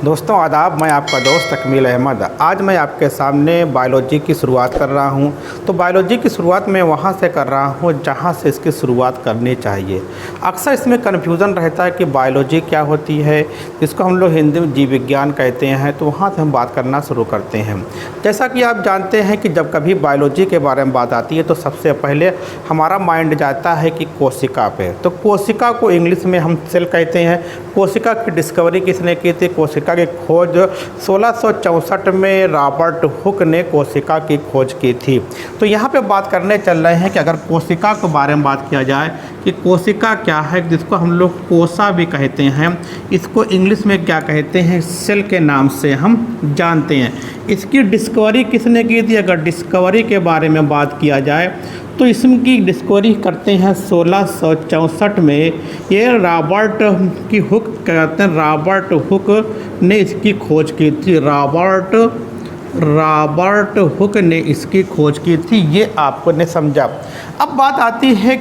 दोस्तों आदाब, मैं आपका दोस्त तकमील अहमद। आज मैं आपके सामने बायोलॉजी की शुरुआत कर रहा हूं। तो बायोलॉजी की शुरुआत मैं वहां से कर रहा हूं जहां से इसकी शुरुआत करनी चाहिए। अक्सर इसमें कन्फ्यूज़न रहता है कि बायोलॉजी क्या होती है, जिसको हम लोग हिंदी में जीव विज्ञान कहते हैं। तो वहाँ से हम बात करना शुरू करते हैं। जैसा कि आप जानते हैं कि जब कभी बायोलॉजी के बारे में बात आती है तो सबसे पहले हमारा माइंड जाता है कि कोशिका पे। तो कोशिका को इंग्लिश में हम सेल कहते हैं। कोशिका की डिस्कवरी किसने की थी? कोशिका की खोज 1664 में रॉबर्ट हुक ने कोशिका की खोज की थी। तो यहाँ पे बात करने चल रहे हैं कि अगर कोशिका के बारे में बात किया जाए कि कोशिका क्या है, जिसको हम लोग कोसा भी कहते हैं, इसको इंग्लिश में क्या कहते हैं, सेल के नाम से हम जानते हैं। इसकी डिस्कवरी किसने की थी? अगर डिस्कवरी के बारे में बात किया जाए तो इसकी डिस्कवरी करते हैं 1664 में। ये रॉबर्ट की हुक कहते हैं, रॉबर्ट हुक ने इसकी खोज की थी। रॉबर्ट हुक ने इसकी खोज की थी। ये आपको ने समझा। अब बात आती है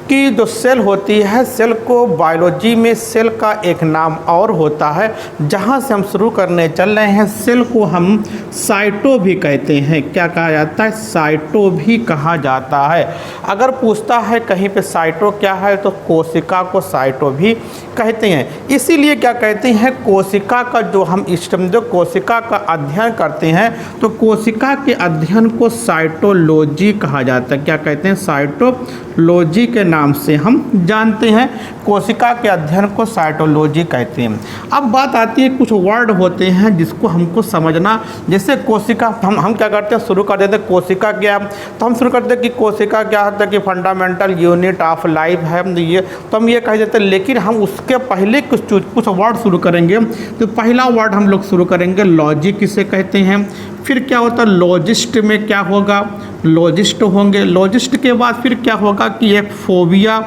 कि जो सेल होती है, सेल को बायोलॉजी में सेल का एक नाम और होता है। जहाँ से हम शुरू करने चल रहे हैं, सेल को हम साइटो भी कहते हैं। क्या कहा जाता है? साइटो भी कहा जाता है। अगर पूछता है कहीं पे साइटो क्या है, तो कोशिका को साइटो भी कहते हैं। इसीलिए क्या कहते हैं, कोशिका का जो हम जो कोशिका का अध्ययन करते हैं, तो कोशिका के अध्ययन को साइटोलॉजी कहा जाता है। क्या कहते हैं? साइटोलॉजी के नाम से हम जानते हैं। कोशिका के अध्ययन को साइटोलॉजी कहते हैं। अब बात आती है, कुछ वर्ड होते हैं जिसको हमको समझना। जैसे कोशिका, हम क्या करते हैं, शुरू कर देते हैं कोशिका क्या, तो हम शुरू करते हैं कि कोशिका क्या होता है कि फंडामेंटल यूनिट ऑफ लाइफ है, ये तो हम ये कह देते हैं। लेकिन हम उसके पहले कुछ वर्ड शुरू करेंगे। तो पहला वर्ड हम लोग शुरू करेंगे लॉजी, किसे कहते हैं। फिर क्या होता है, लॉजिस्ट में क्या होगा, लॉजिस्ट होंगे। लॉजिस्ट के बाद फिर क्या होगा कि एक फोबिया,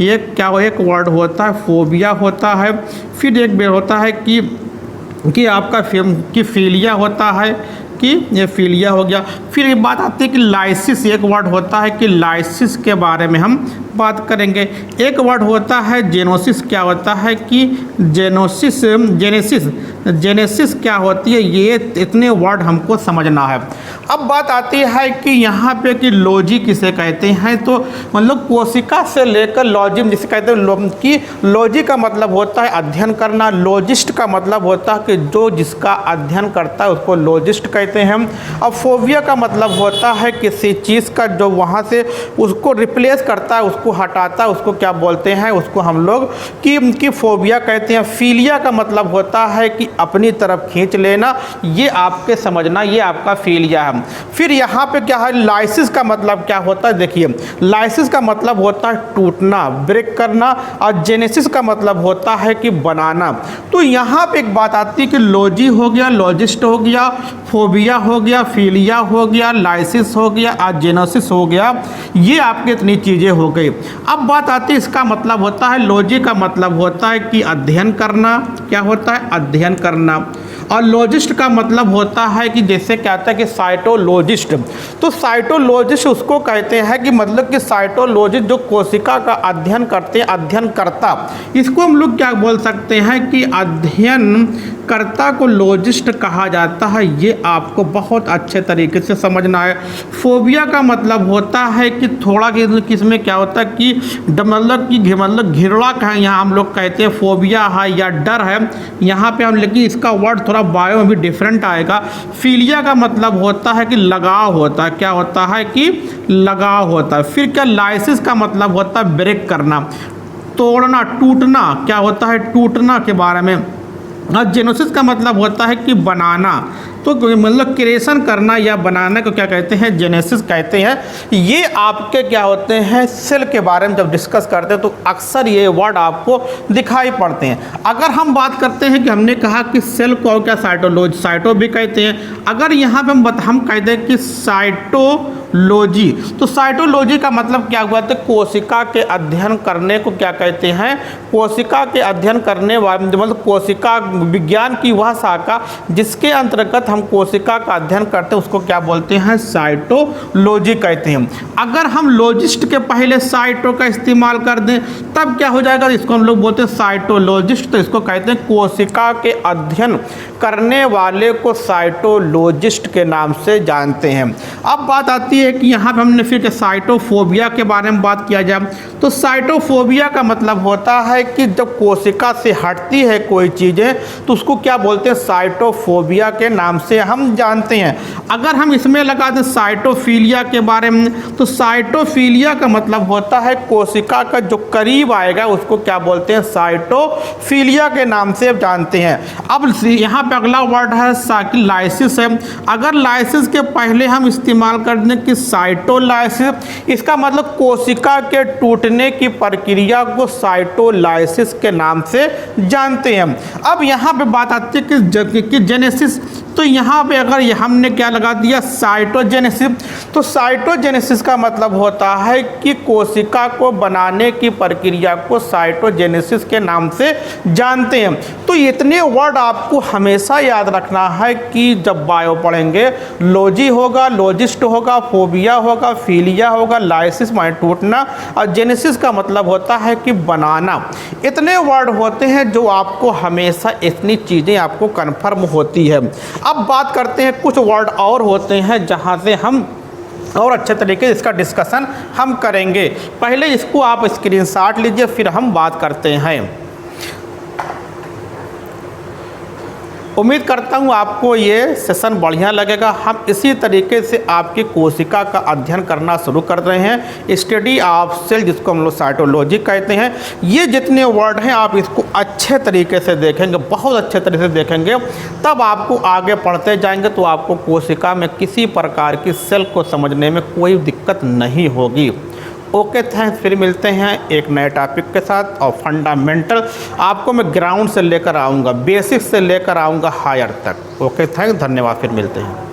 एक वर्ड होता है, फोबिया होता है। फिर एक होता है कि आपका फिलिया होता है, कि ये फिलिया हो गया। फिर एक बात आती है कि लाइसिस, एक वर्ड होता है कि लाइसिस के बारे में हम बात करेंगे। एक वर्ड होता है जेनोसिस, क्या होता है कि जेनेसिस क्या होती है। ये इतने वर्ड हमको समझना है। अब बात आती है कि यहाँ पे कि लॉजी किसे कहते हैं, तो मतलब कोशिका से लेकर लॉजी जिसे कहते हैं कि लॉजी का मतलब होता है अध्ययन करना। लॉजिस्ट का मतलब होता है कि जो जिसका अध्ययन करता है उसको लॉजिस्ट कहते हैं। अब फोबिया का मतलब होता है किसी चीज़ का जो वहाँ से उसको रिप्लेस करता है, उसको हटाता है, उसको क्या बोलते हैं, उसको हम लोग कि फोबिया कहते हैं। फिलिया का मतलब होता है कि अपनी तरफ खींच लेना। ये आपके समझना, ये आपका फिलिया है। फिर यहाँ पे क्या है, लाइसिस का मतलब क्या होता है, देखिए लाइसिस का मतलब होता है टूटना, ब्रेक करना। और जेनेसिस का मतलब होता है कि बनाना। तो यहाँ पे एक बात आती है कि लॉजी हो गया, लॉजिस्ट हो गया, फोबिया हो गया, फिलिया हो गया, लाइसिस हो गया और जेनेसिस हो गया। ये आपके इतनी चीज़ें हो गई। अब बात आती है, इसका मतलब होता है, लॉजी का मतलब होता है कि अध्ययन करना। क्या होता है? अध्ययन करना। और लॉजिस्ट का मतलब होता है कि जैसे क्या होता है कि साइटोलॉजिस्ट, तो साइटोलॉजिस्ट उसको कहते हैं कि मतलब कि साइटोलॉजिस्ट जो कोशिका का अध्ययन करते हैं, अध्ययनकर्ता, इसको हम लोग क्या बोल सकते हैं कि अध्ययनकर्ता को लॉजिस्ट कहा जाता है। ये आपको बहुत अच्छे तरीके से समझना है। फोबिया का मतलब होता है कि थोड़ा किसमें क्या होता है कि मतलब घिरड़ा का, यहाँ हम लोग कहते हैं फोबिया है या डर है यहाँ पे हम, लेकिन इसका वर्ड थोड़ा बायो में भी डिफरेंट आएगा। फिलिया का मतलब होता है कि लगाव होता है। क्या होता है कि लगाव होता है। फिर क्या, लाइसिस का मतलब होता है ब्रेक करना, तोड़ना, टूटना। क्या होता है? टूटना के बारे में। और जेनोसिस का मतलब होता है कि बनाना, तो मतलब क्रिएशन करना या बनाना को क्या कहते हैं? जेनेसिस कहते हैं। ये आपके क्या होते हैं, सेल के बारे में जब डिस्कस करते हैं तो अक्सर ये वर्ड आपको दिखाई पड़ते हैं। अगर हम बात करते हैं कि हमने कहा कि सेल को क्या साइटो भी कहते हैं। अगर यहाँ पे हम कहते हैं कि साइटोलॉजी, तो साइटोलॉजी का मतलब क्या हुआ? तो कोशिका के अध्ययन करने को क्या कहते हैं? कोशिका के अध्ययन करने वाले, मतलब कोशिका विज्ञान की वह शाखा जिसके अंतर्गत हम कोशिका का अध्ययन करते हैं उसको क्या बोलते हैं, साइटोलॉजी कहते हैं। अगर हम लॉजिस्ट के पहले साइटो का इस्तेमाल कर दें तब क्या हो जाएगा, इसको हम लोग बोलते हैं साइटोलॉजिस्ट। तो इसको कहते हैं कोशिका के अध्ययन करने वाले को साइटोलॉजिस्ट के नाम से जानते हैं। अब बात आती है कि यहाँ पे हमने फिर साइटोफोबिया के बारे में बात किया जाए तो साइटोफोबिया का मतलब होता है कि जब कोशिका से हटती है कोई चीज़ें तो उसको क्या बोलते हैं, साइटोफोबिया के नाम से हम जानते हैं। अगर हम इसमें लगा दें साइटोफिलिया के बारे में तो साइटोफिलिया का मतलब होता है कोशिका का जो करीब आएगा उसको क्या बोलते हैं, साइटोफिलिया के नाम से जानते हैं। अब यहाँ पे अगला वर्ड है लाइसिस है। अगर लाइसिस के पहले हम इस्तेमाल कर दें कि साइटोलाइसिस, इसका मतलब कोशिका के टूटने की प्रक्रिया को साइटोलाइसिस के नाम से जानते हैं। अब यहाँ पे बात आती है कि जेनेसिस, तो यहाँ पे अगर हमने क्या लगा दिया, साइटोजेनेसिस, तो साइटोजेनेसिस का मतलब होता है कि कोशिका को बनाने की प्रक्रिया को साइटोजेनेसिस के नाम से जानते हैं। तो इतने वर्ड आपको हमेशा याद रखना है कि जब बायो पढ़ेंगे, लॉजी होगा, लॉजिस्ट होगा, फोबिया होगा, फिलिया होगा, लाइसिस माने टूटना, और जेनेसिस का मतलब होता है कि बनाना। इतने वर्ड होते हैं जो आपको हमेशा इतनी चीज़ें आपको कन्फर्म होती है। अब बात करते हैं कुछ वर्ड और होते हैं जहाँ से हम और अच्छे तरीके से इसका डिस्कशन हम करेंगे। पहले इसको आप स्क्रीनशॉट लीजिए फिर हम बात करते हैं। उम्मीद करता हूँ आपको ये सेशन बढ़िया लगेगा। हम इसी तरीके से आपकी कोशिका का अध्ययन करना शुरू कर रहे हैं, स्टडी ऑफ सेल जिसको हम लोग साइटोलॉजी कहते हैं। ये जितने वर्ड हैं आप इसको अच्छे तरीके से देखेंगे, बहुत अच्छे तरीके से देखेंगे, तब आपको आगे पढ़ते जाएंगे तो आपको कोशिका में किसी प्रकार की सेल को समझने में कोई दिक्कत नहीं होगी। ओके थैंक्स, फिर मिलते हैं एक नए टॉपिक के साथ। और फंडामेंटल आपको मैं ग्राउंड से लेकर आऊँगा, बेसिक से लेकर आऊँगा हायर तक। ओके थैंक्स, धन्यवाद, फिर मिलते हैं।